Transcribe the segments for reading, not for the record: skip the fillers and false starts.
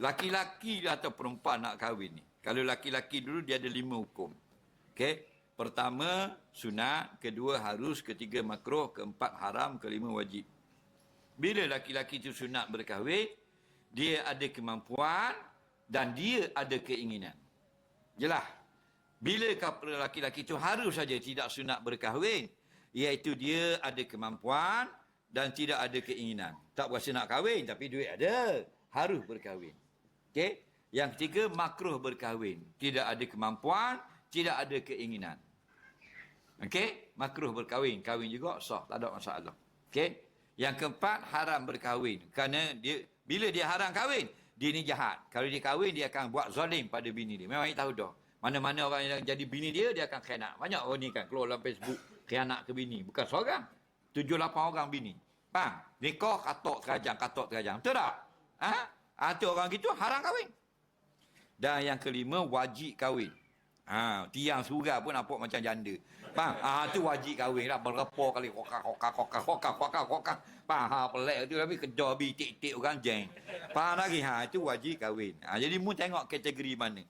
laki-laki atau perempuan nak kahwin ni. Kalau laki-laki dulu dia ada 5 hukum. Okey. Pertama sunat, kedua harus, ketiga makruh, keempat haram, kelima wajib. Bila laki-laki itu sunat berkahwin, dia ada kemampuan dan dia ada keinginan. Jelas. Bila laki-laki itu harus saja tidak sunat berkahwin, iaitu dia ada kemampuan dan tidak ada keinginan. Tak berasa nak kahwin tapi duit ada, harus berkahwin. Okey? Yang ketiga makruh berkahwin, tidak ada kemampuan, tidak ada keinginan. Okey? Makruh berkahwin, kahwin juga sah, tak ada masalah. Okey? Yang keempat haram berkahwin, kerana dia bila dia haram kahwin, dia ni jahat. Kalau dia kahwin, dia akan buat zalim pada bini dia. Memang kita tahu dah. Mana-mana orang yang jadi bini dia, dia akan khianat. Banyak orang ni kan keluar dalam Facebook, khianat ke bini. Bukan seorang. 7-8 orang bini. Faham? Nikah, katok terajang. Betul tak? Tu orang gitu, haram kahwin. Dan yang kelima, wajib kahwin. Tiang surga pun nampak macam janda. Faham? Tu wajib kahwin lah. Berapa kali kokak. Faham? Pelik tu tapi kejar tik-tik orang jeng. Faham lagi? Itu wajib kahwin. Jadi mu tengok kategori mana.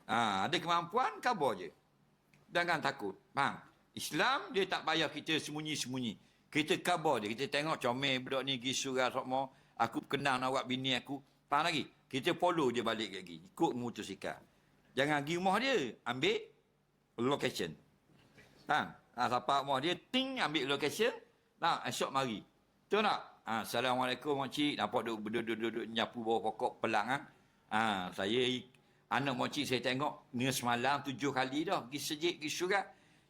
Ada kemampuan, khabar je. Jangan takut. Faham? Islam dia tak payah kita sembunyi-sembunyi. Kita khabar je. Kita tengok comel budak ni pergi surah sokmo. Aku kenal awak bini aku. Faham lagi? Kita follow dia balik lagi. Ikut motosikal. Jangan pergi rumah dia. Ambil location. Faham? Siapa rumah dia, ting, ambil location. Esok mari. Betul tak? Assalamualaikum makcik. Nampak duduk nyapu bawah pokok pelang. Saya anak makcik saya tengok ni semalam 7 kali dah pergi sejik, pergi syurga.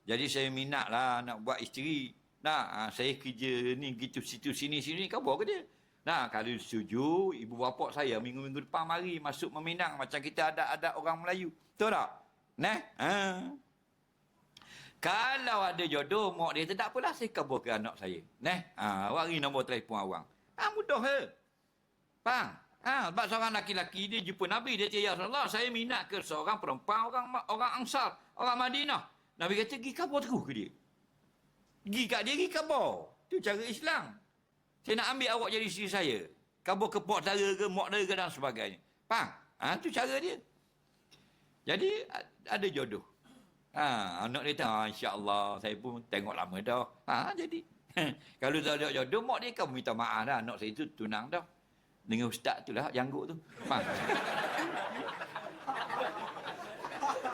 Jadi saya minat lah nak buat isteri. Saya kerja ni gitu situ sini khabar ke dia? Kalau setuju, ibu bapa saya minggu-minggu depan mari masuk meminang macam kita ada orang Melayu. Betul tak? Kalau ada jodoh, mak dia tak apalah, saya kabur ke anak saya. Wari nombor telefon awang. Mudah ke? Faham? Sebab seorang laki-laki dia jumpa Nabi, dia cakap, ya Rasulullah, saya minat ke seorang perempuan, orang Ansar, orang Madinah. Nabi kata, pergi khabar terus ke dia. Pergi kat dia, pergi khabar. Itu cara Islam. Saya nak ambil awak jadi isteri saya. Khabar ke pok tara ke, mak tara ke dan sebagainya. Faham? Itu cara dia. Jadi, ada jodoh. Anak dia tahu, insya-Allah saya pun tengok lama dah. Jadi kalau tak ada jodoh, mak dia kan minta maaf dah, anak saya tu tunang dah. Dengan ustaz tu lah janggut tu. Faham?